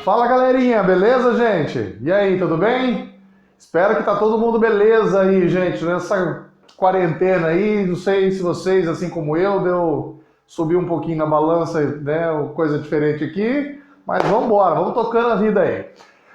Fala galerinha, beleza gente? E aí, tudo bem? Espero que tá todo mundo beleza aí, gente, nessa quarentena aí. Não sei se vocês, assim como eu, deu subir um pouquinho na balança, né? Coisa diferente aqui, mas vamos embora, vamos tocando a vida aí.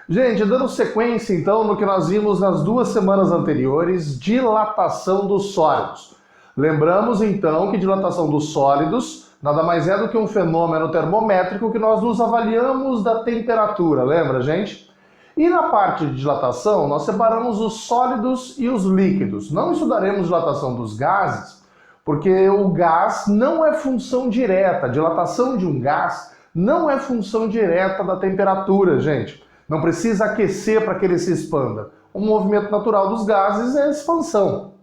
Gente, dando sequência então no que nós vimos nas 2 semanas anteriores, dilatação dos sólidos. Lembramos então que dilatação dos sólidos nada mais é do que um fenômeno termométrico que nós nos avaliamos da temperatura, lembra, gente? E na parte de dilatação, nós separamos os sólidos e os líquidos. Não estudaremos dilatação dos gases, porque o gás não é função direta. A dilatação de um gás não é função direta da temperatura, gente. Não precisa aquecer para que ele se expanda. O movimento natural dos gases é a expansão.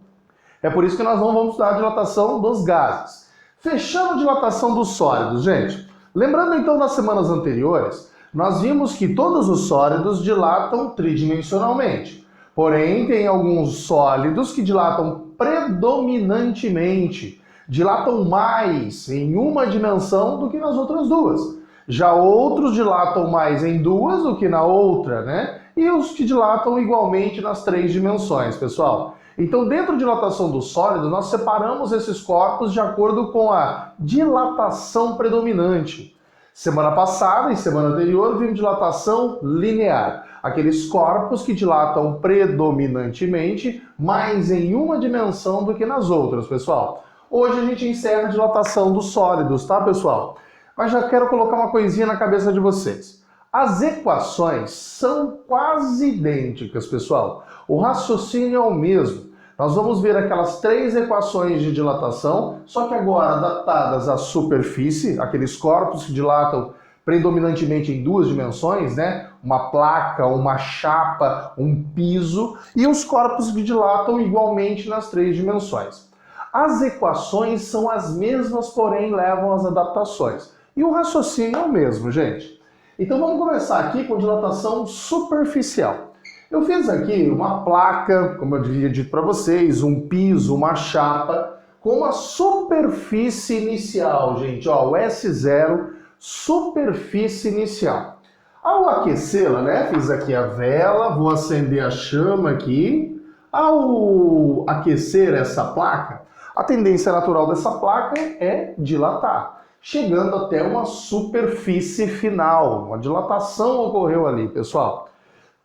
É por isso que nós não vamos estudar a dilatação dos gases. Fechando a dilatação dos sólidos, gente. Lembrando então das semanas anteriores, nós vimos que todos os sólidos dilatam tridimensionalmente. Porém, tem alguns sólidos que dilatam predominantemente. Dilatam mais em uma dimensão do que nas outras duas. Já outros dilatam mais em duas do que na outra, né? E os que dilatam igualmente nas 3 dimensões, pessoal. Então, dentro da dilatação do sólido, nós separamos esses corpos de acordo com a dilatação predominante. Semana passada e semana anterior, vimos dilatação linear. Aqueles corpos que dilatam predominantemente mais em uma dimensão do que nas outras, pessoal. Hoje a gente encerra a dilatação dos sólidos, tá, pessoal? Mas já quero colocar uma coisinha na cabeça de vocês. As equações são quase idênticas, pessoal. O raciocínio é o mesmo. Nós vamos ver aquelas 3 equações de dilatação, só que agora adaptadas à superfície, aqueles corpos que dilatam predominantemente em 2 dimensões, né? Uma placa, uma chapa, um piso, e os corpos que dilatam igualmente nas 3 dimensões. As equações são as mesmas, porém levam às adaptações. E o raciocínio é o mesmo, gente. Então vamos começar aqui com dilatação superficial. Eu fiz aqui uma placa, como eu havia dito para vocês, um piso, uma chapa, com uma superfície inicial, gente, ó, o S0, superfície inicial. Ao aquecê-la, né, fiz aqui a vela, vou acender a chama aqui. Ao aquecer essa placa, a tendência natural dessa placa é dilatar, chegando até uma superfície final. Uma dilatação ocorreu ali, pessoal.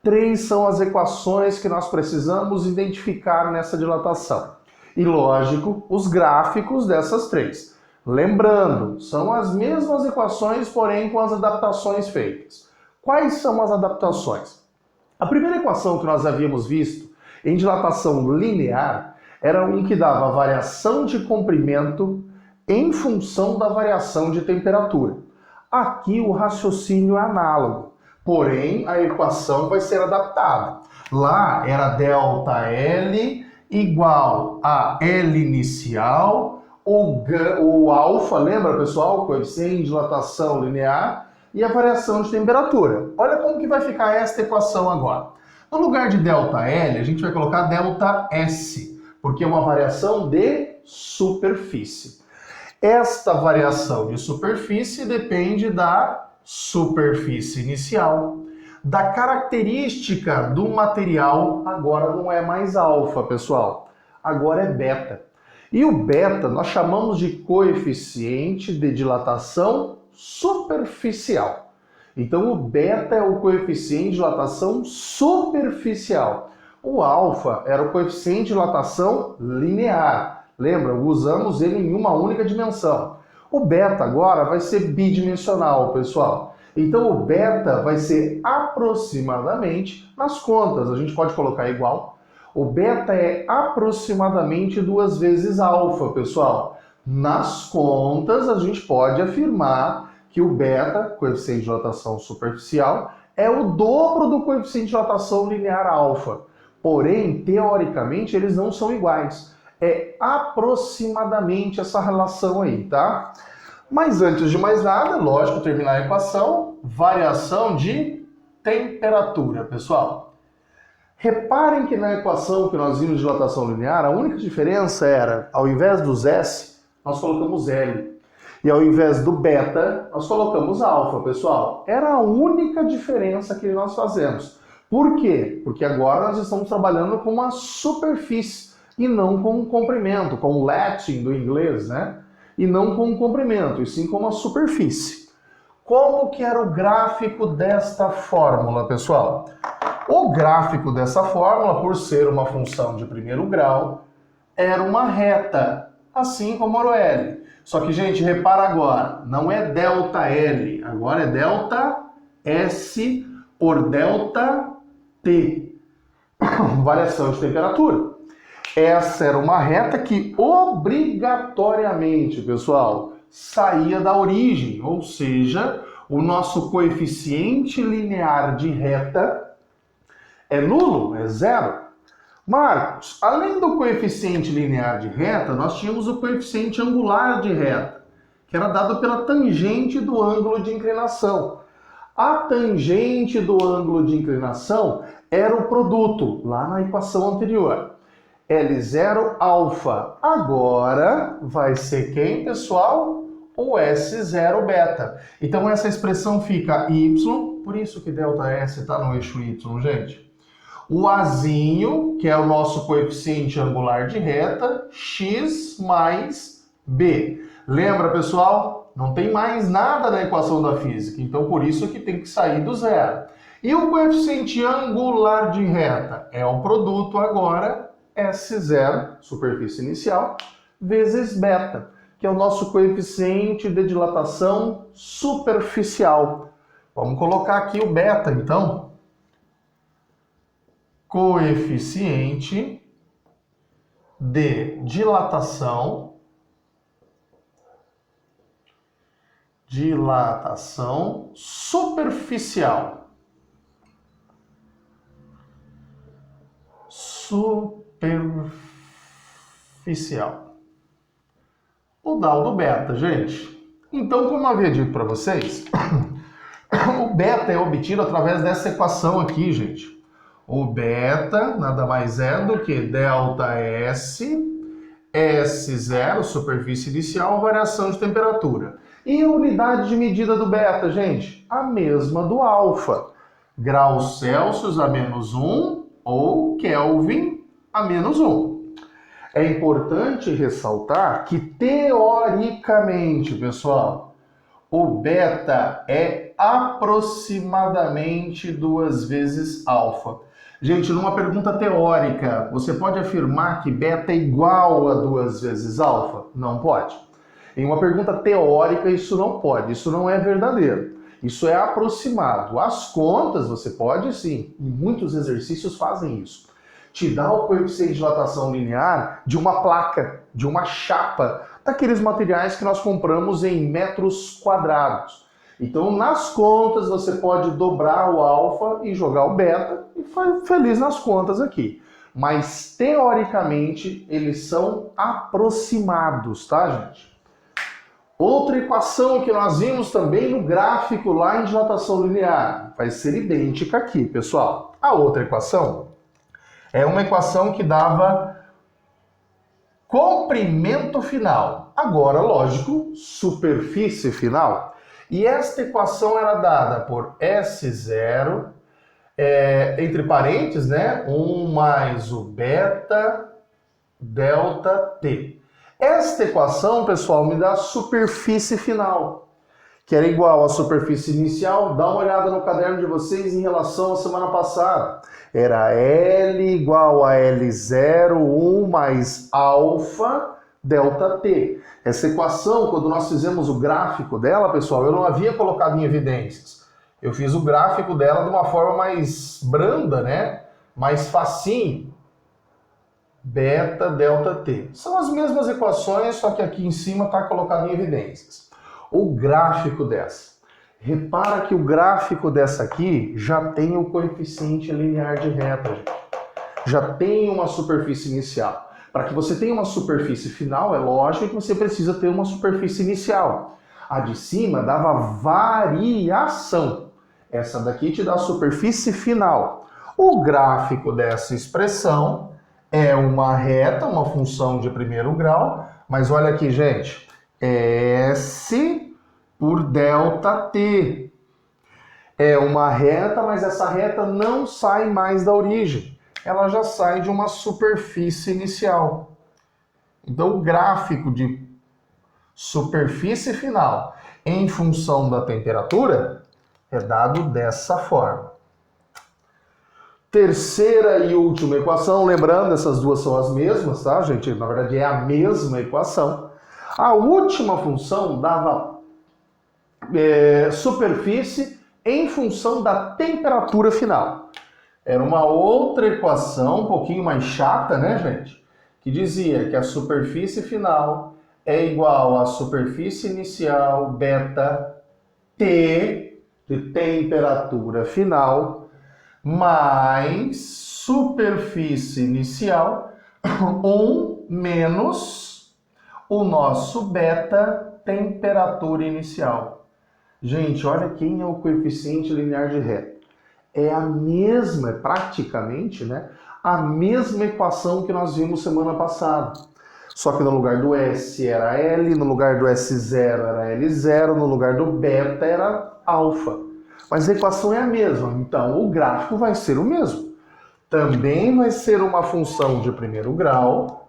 3 são as equações que nós precisamos identificar nessa dilatação. E, lógico, os gráficos dessas 3. Lembrando, são as mesmas equações, porém com as adaptações feitas. Quais são as adaptações? A primeira equação que nós havíamos visto em dilatação linear era um que dava a variação de comprimento em função da variação de temperatura. Aqui o raciocínio é análogo. Porém, a equação vai ser adaptada. Lá era ΔL igual a L inicial, o alfa, lembra pessoal? O coeficiente de dilatação linear e a variação de temperatura. Olha como que vai ficar esta equação agora. No lugar de ΔL, a gente vai colocar ΔS, porque é uma variação de superfície. Esta variação de superfície depende da superfície inicial. Da característica do material, agora não é mais alfa, pessoal. Agora é beta. E o beta nós chamamos de coeficiente de dilatação superficial. Então o beta é o coeficiente de dilatação superficial. O alfa era o coeficiente de dilatação linear. Lembra? Usamos ele em uma única dimensão. O beta agora vai ser bidimensional, pessoal. Então o beta vai ser aproximadamente, nas contas, a gente pode colocar igual. O beta é aproximadamente 2 vezes alfa, pessoal. Nas contas, a gente pode afirmar que o beta, coeficiente de dilatação superficial, é o dobro do coeficiente de dilatação linear alfa. Porém, teoricamente, eles não são iguais. É aproximadamente essa relação aí, tá? Mas antes de mais nada, lógico, terminar a equação, variação de temperatura, pessoal. Reparem que na equação que nós vimos de dilatação linear, a única diferença era, ao invés dos S, nós colocamos L. E ao invés do beta, nós colocamos alfa, pessoal. Era a única diferença que nós fazemos. Por quê? Porque agora nós estamos trabalhando com uma superfície e não com um comprimento, com o Latin do inglês, né? E não com um comprimento, e sim com uma superfície. Como que era o gráfico desta fórmula, pessoal? O gráfico dessa fórmula, por ser uma função de primeiro grau, era uma reta, assim como o L. Só que, gente, repara agora, não é ΔL, agora é ΔS por ΔT, variação de temperatura. Essa era uma reta que obrigatoriamente, pessoal, saía da origem, ou seja, o nosso coeficiente linear de reta é nulo, é zero. Marcos, além do coeficiente linear de reta, nós tínhamos o coeficiente angular de reta, que era dado pela tangente do ângulo de inclinação. A tangente do ângulo de inclinação era o produto, lá na equação anterior. L0 alfa. Agora vai ser quem, pessoal? O S0 beta. Então essa expressão fica y, por isso que ΔS está no eixo y, gente. O Azinho, que é o nosso coeficiente angular de reta, x mais b. Lembra, pessoal? Não tem mais nada na equação da física, então por isso que tem que sair do zero. E o coeficiente angular de reta é o produto agora, S0, superfície inicial, vezes beta, que é o nosso coeficiente de dilatação superficial. Vamos colocar aqui o beta, então. Coeficiente de dilatação superficial. Superficial. O dado do beta, gente. Então, como eu havia dito para vocês, o beta é obtido através dessa equação aqui, gente. O beta nada mais é do que ΔS, S0, superfície inicial, variação de temperatura. E a unidade de medida do beta, gente? A mesma do alfa. Graus Celsius a -1 ou Kelvin a -1. É importante ressaltar que, teoricamente, pessoal, o beta é aproximadamente 2 vezes alfa. Gente, numa pergunta teórica, você pode afirmar que beta é igual a 2 vezes alfa? Não pode. Em uma pergunta teórica, isso não pode, isso não é verdadeiro. Isso é aproximado. As contas você pode sim, e muitos exercícios fazem isso. Te dá o coeficiente de dilatação linear de uma placa, de uma chapa, daqueles materiais que nós compramos em metros quadrados. Então, nas contas, você pode dobrar o alfa e jogar o beta e ficar feliz nas contas aqui. Mas, teoricamente, eles são aproximados, tá, gente? Outra equação que nós vimos também no gráfico lá em dilatação linear vai ser idêntica aqui, pessoal. A outra equação é uma equação que dava comprimento final. Agora, lógico, superfície final. E esta equação era dada por S0, entre parênteses, né? 1 mais o beta ΔT. Esta equação, pessoal, me dá a superfície final, que era igual à superfície inicial. Dá uma olhada no caderno de vocês em relação à semana passada. Era L igual a L0, 1 mais alfa ΔT. Essa equação, quando nós fizemos o gráfico dela, pessoal, eu não havia colocado em evidências. Eu fiz o gráfico dela de uma forma mais branda, né? Mais facinho. Beta ΔT. São as mesmas equações, só que aqui em cima está colocado em evidências. O gráfico dessa. Repara que o gráfico dessa aqui já tem o coeficiente linear de reta, gente. Já tem uma superfície inicial. Para que você tenha uma superfície final, é lógico que você precisa ter uma superfície inicial. A de cima dava variação. Essa daqui te dá a superfície final. O gráfico dessa expressão é uma reta, uma função de primeiro grau, mas olha aqui, gente, S por ΔT. É uma reta, mas essa reta não sai mais da origem. Ela já sai de uma superfície inicial. Então, o gráfico de superfície final em função da temperatura é dado dessa forma. Terceira e última equação, lembrando, essas duas são as mesmas, tá, gente? Na verdade, é a mesma equação. A última função dava superfície em função da temperatura final. Era uma outra equação, um pouquinho mais chata, né, gente? Que dizia que a superfície final é igual à superfície inicial beta T, de temperatura final, mais superfície inicial 1 menos o nosso beta temperatura inicial. Gente, olha quem é o coeficiente linear de reta. É a mesma, praticamente, né? A mesma equação que nós vimos semana passada. Só que no lugar do S era L, no lugar do S0 era L0, no lugar do beta era alfa. Mas a equação é a mesma, então o gráfico vai ser o mesmo. Também vai ser uma função de primeiro grau,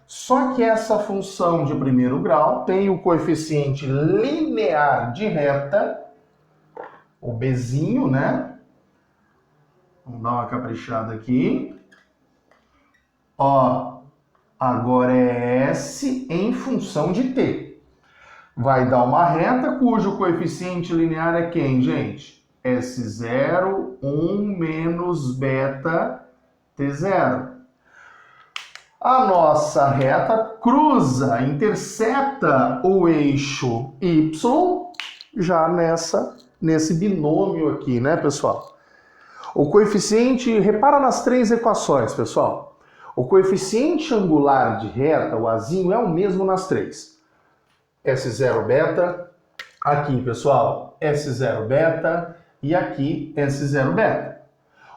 só que essa função de primeiro grau tem o coeficiente linear de reta, o Bzinho, né? Vamos dar uma caprichada aqui. Ó, agora é S em função de T. Vai dar uma reta cujo coeficiente linear é quem, gente? S0, 1 menos beta T0. A nossa reta cruza, intercepta o eixo Y já nesse binômio aqui, né, pessoal? O coeficiente, repara nas três equações, pessoal. O coeficiente angular de reta, o Azinho, é o mesmo nas três. S0 beta, aqui, pessoal, S0 beta e aqui S0 beta.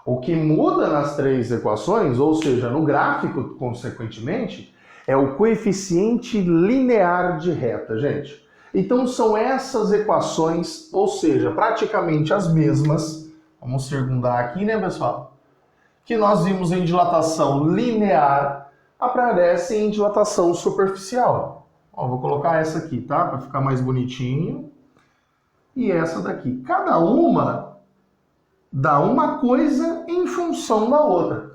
O que muda nas três equações, ou seja, no gráfico, consequentemente, é o coeficiente linear de reta, gente. Então são essas equações, ou seja, praticamente as mesmas, vamos circundar aqui, né, pessoal? Que nós vimos em dilatação linear, aparecem em dilatação superficial. Ó, vou colocar essa aqui, tá? Para ficar mais bonitinho. E essa daqui. Cada uma dá uma coisa em função da outra.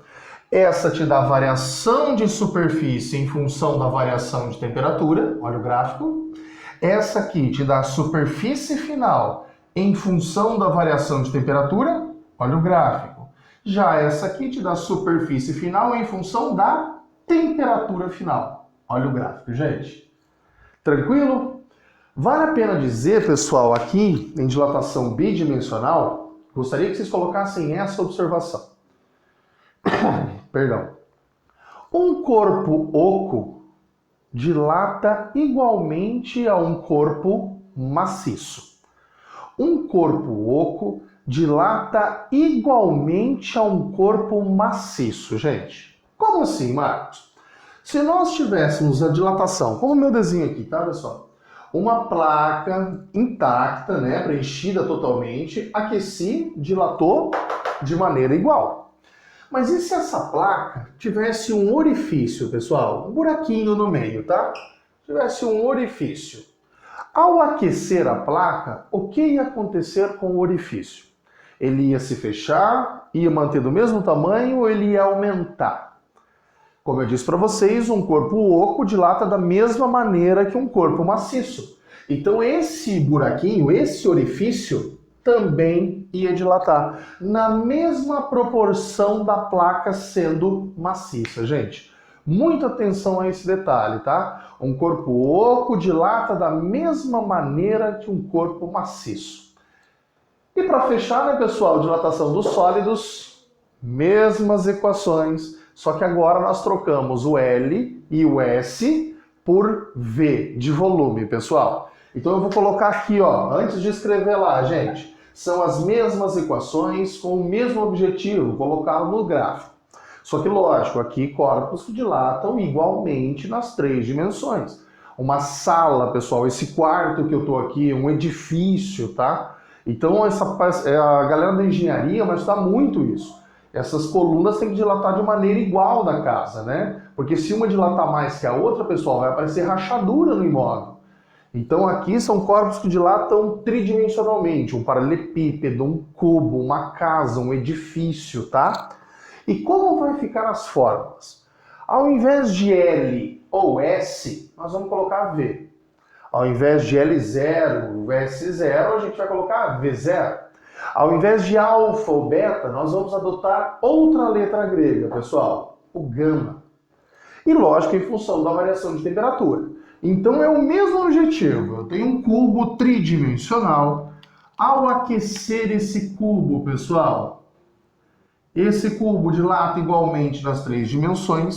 Essa te dá variação de superfície em função da variação de temperatura, olha o gráfico. Essa aqui te dá superfície final em função da variação de temperatura, olha o gráfico. Já essa aqui te dá superfície final em função da temperatura final, olha o gráfico, gente. Tranquilo? Vale a pena dizer, pessoal, aqui em dilatação bidimensional, gostaria que vocês colocassem essa observação. Perdão. Um corpo oco dilata igualmente a um corpo maciço. Um corpo oco dilata igualmente a um corpo maciço, gente. Como assim, Marcos? Se nós tivéssemos a dilatação, como o meu desenho aqui, tá, pessoal? Uma placa intacta, né, preenchida totalmente, aqueci, dilatou de maneira igual. Mas e se essa placa tivesse um orifício, pessoal? Um buraquinho no meio, tá? Tivesse um orifício. Ao aquecer a placa, o que ia acontecer com o orifício? Ele ia se fechar, ia manter do mesmo tamanho ou ele ia aumentar? Como eu disse para vocês, um corpo oco dilata da mesma maneira que um corpo maciço. Então esse buraquinho, esse orifício, também ia dilatar na mesma proporção da placa sendo maciça, gente. Muita atenção a esse detalhe, tá? Um corpo oco dilata da mesma maneira que um corpo maciço. E para fechar, né, pessoal, dilatação dos sólidos, mesmas equações. Só que agora nós trocamos o L e o S por V de volume, pessoal. Então eu vou colocar aqui, ó, antes de escrever lá, gente, são as mesmas equações com o mesmo objetivo, colocá-lo no gráfico. Só que, lógico, aqui corpos dilatam igualmente nas três dimensões. uma sala, pessoal, esse quarto que eu estou aqui, um edifício, tá? Então a galera da engenharia vai estudar muito isso. Essas colunas têm que dilatar de maneira igual da casa, né? Porque se uma dilatar mais que a outra, pessoal, vai aparecer rachadura no imóvel. Então aqui são corpos que dilatam tridimensionalmente, um paralelepípedo, um cubo, uma casa, um edifício, tá? E como vai ficar as fórmulas? Ao invés de L ou S, nós vamos colocar V. Ao invés de L0, S0, a gente vai colocar V0. Ao invés de alfa ou beta, nós vamos adotar outra letra grega, pessoal, o gama. E lógico, em função da variação de temperatura. Então é o mesmo objetivo. Eu tenho um cubo tridimensional. Ao aquecer esse cubo, pessoal, esse cubo dilata igualmente nas 3 dimensões.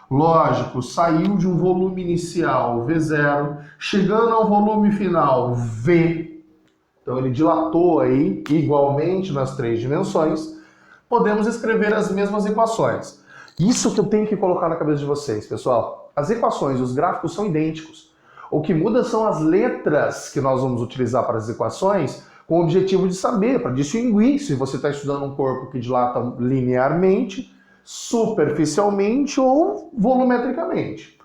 Lógico, saiu de um volume inicial V0, chegando ao volume final V. Então ele dilatou aí igualmente nas 3 dimensões. Podemos escrever as mesmas equações. Isso que eu tenho que colocar na cabeça de vocês, pessoal. As equações e os gráficos são idênticos. O que muda são as letras que nós vamos utilizar para as equações, com o objetivo de saber, para distinguir se você está estudando um corpo que dilata linearmente, superficialmente ou volumetricamente.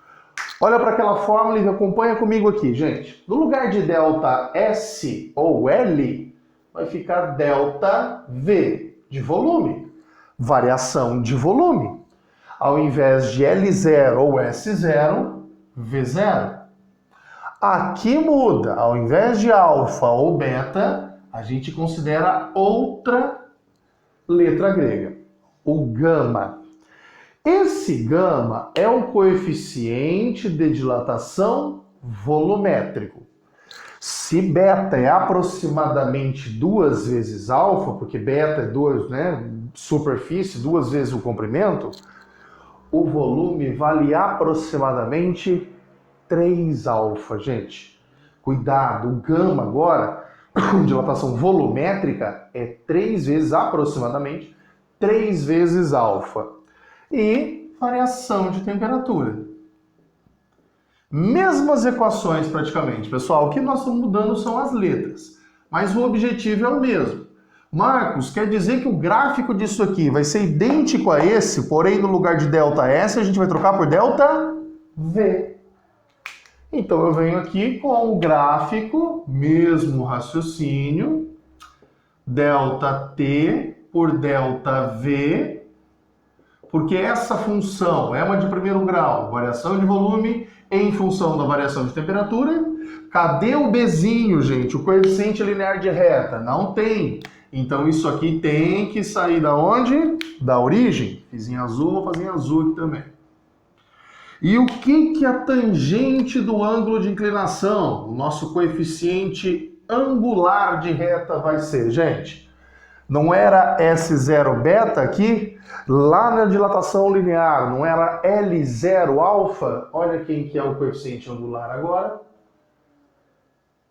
Olha para aquela fórmula e acompanha comigo aqui, gente. No lugar de delta S ou L, vai ficar delta V, de volume. Variação de volume. Ao invés de L0 ou S0, V0. Aqui muda. Ao invés de alfa ou beta, a gente considera outra letra grega, o gama. Esse gama é o coeficiente de dilatação volumétrico. Se beta é aproximadamente 2 vezes alfa, porque beta é 2, né, superfície, 2 vezes o comprimento, o volume vale aproximadamente 3 alfa, gente. Cuidado, o gama agora, dilatação volumétrica, é 3 vezes, aproximadamente, 3 vezes alfa. E variação de temperatura. Mesmas equações praticamente, pessoal. O que nós estamos mudando são as letras, mas o objetivo é o mesmo. Marcos, quer dizer que o gráfico disso aqui vai ser idêntico a esse, porém no lugar de delta S a gente vai trocar por delta V. Então eu venho aqui com o gráfico, mesmo raciocínio, delta T por delta V, porque essa função é uma de primeiro grau, variação de volume em função da variação de temperatura. Cadê o Bzinho, gente? O coeficiente linear de reta? Não tem. Então isso aqui tem que sair da onde? Da origem. Fiz em azul, vou fazer em azul aqui também. E o que é a tangente do ângulo de inclinação? O nosso coeficiente angular de reta vai ser, gente. Não era S0 beta aqui? Lá na dilatação linear, não era L0 alfa? Olha quem que é o coeficiente angular agora.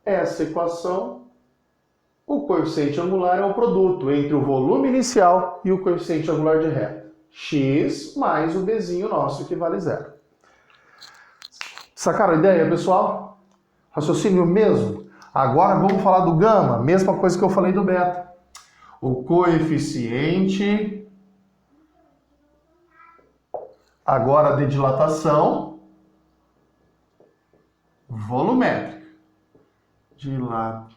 Essa equação, o coeficiente angular é o produto entre o volume inicial e o coeficiente angular de reta. X mais o Bzinho nosso, que vale 0. Sacaram a ideia, pessoal? Raciocínio mesmo? Agora vamos falar do gama, mesma coisa que eu falei do beta. O coeficiente agora de dilatação volumétrica. Dilatação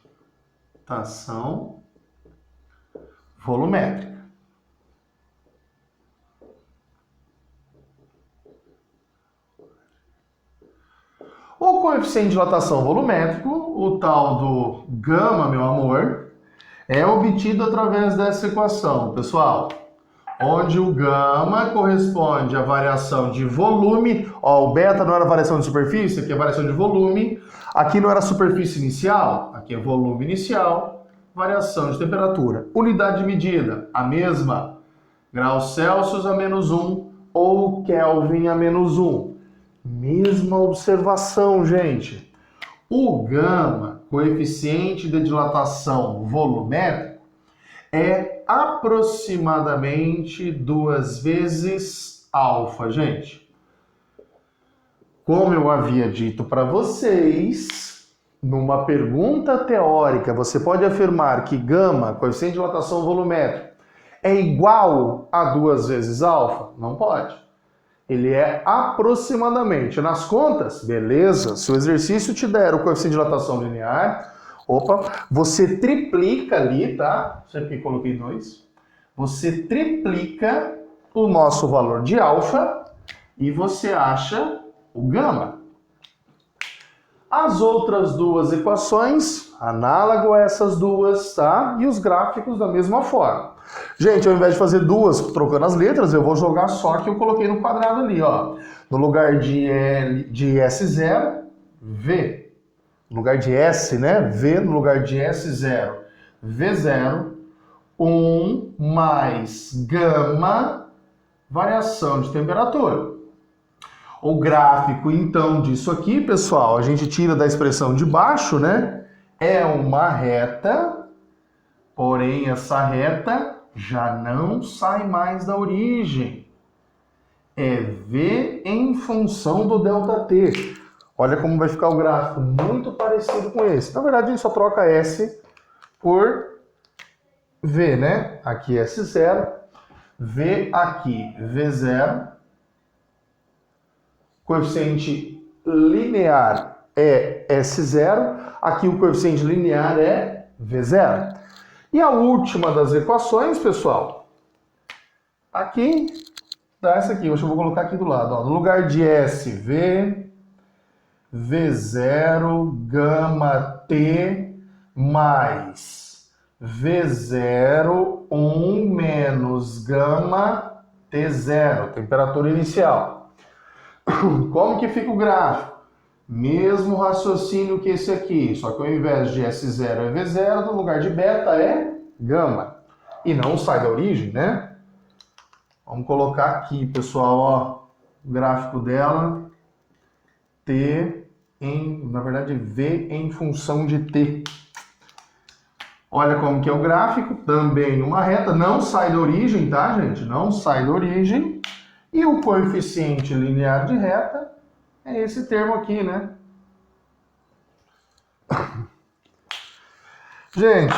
volumétrica. O coeficiente de dilatação volumétrico, o tal do gama, meu amor, é obtido através dessa equação, pessoal, onde o gama corresponde à variação de volume. Ó, o beta não era variação de superfície, aqui é variação de volume. Aqui não era superfície inicial, aqui é volume inicial, variação de temperatura. Unidade de medida, a mesma, graus Celsius a -1 ou Kelvin a -1. Mesma observação, gente. O gama, coeficiente de dilatação volumétrico, é aproximadamente 2 vezes alfa, gente. Como eu havia dito para vocês, numa pergunta teórica, você pode afirmar que gama, coeficiente de dilatação volumétrico, é igual a 2 vezes alfa? Não pode. Ele é aproximadamente. Nas contas, beleza, se o exercício te der o coeficiente de dilatação linear, você triplica ali, tá? Sempre que coloquei 2. Você triplica o nosso valor de alfa e você acha o gama. As outras duas equações, análogo a essas duas, tá? E os gráficos da mesma forma. Gente, ao invés de fazer duas trocando as letras, eu vou jogar só que eu coloquei no quadrado ali, ó. No lugar de S0, V. No lugar de S, né? V no lugar de S0, V0, 1 mais gama, variação de temperatura. O gráfico, então, disso aqui, pessoal, a gente tira da expressão de baixo, né? É uma reta, porém essa reta já não sai mais da origem. É V em função do ΔT. Olha como vai ficar o gráfico, muito parecido com esse. Na verdade, a gente só troca S por V, né? Aqui S0, V aqui, V0. Coeficiente linear é S0, aqui o coeficiente linear é V0. E a última das equações, pessoal, aqui dá essa aqui, hoje eu vou colocar aqui do lado, ó, no lugar de S, V, V0, gama T, mais V0, 1 menos gama T0, temperatura inicial. Como que fica o gráfico? Mesmo raciocínio que esse aqui, só que ao invés de S0 é V0, no lugar de beta é gama. E não sai da origem, né? Vamos colocar aqui, pessoal, ó, o gráfico dela, na verdade, V em função de T. Olha como que é o gráfico, também uma reta, não sai da origem, tá, gente? Não sai da origem. E o coeficiente linear de reta é esse termo aqui, né? Gente,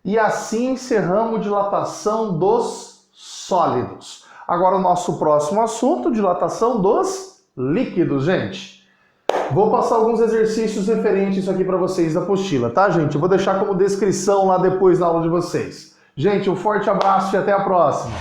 e assim encerramos dilatação dos sólidos. Agora o nosso próximo assunto, dilatação dos líquidos, gente. Vou passar alguns exercícios referentes isso aqui para vocês da apostila, tá, gente? Eu vou deixar como descrição lá depois na aula de vocês. Gente, um forte abraço e até a próxima.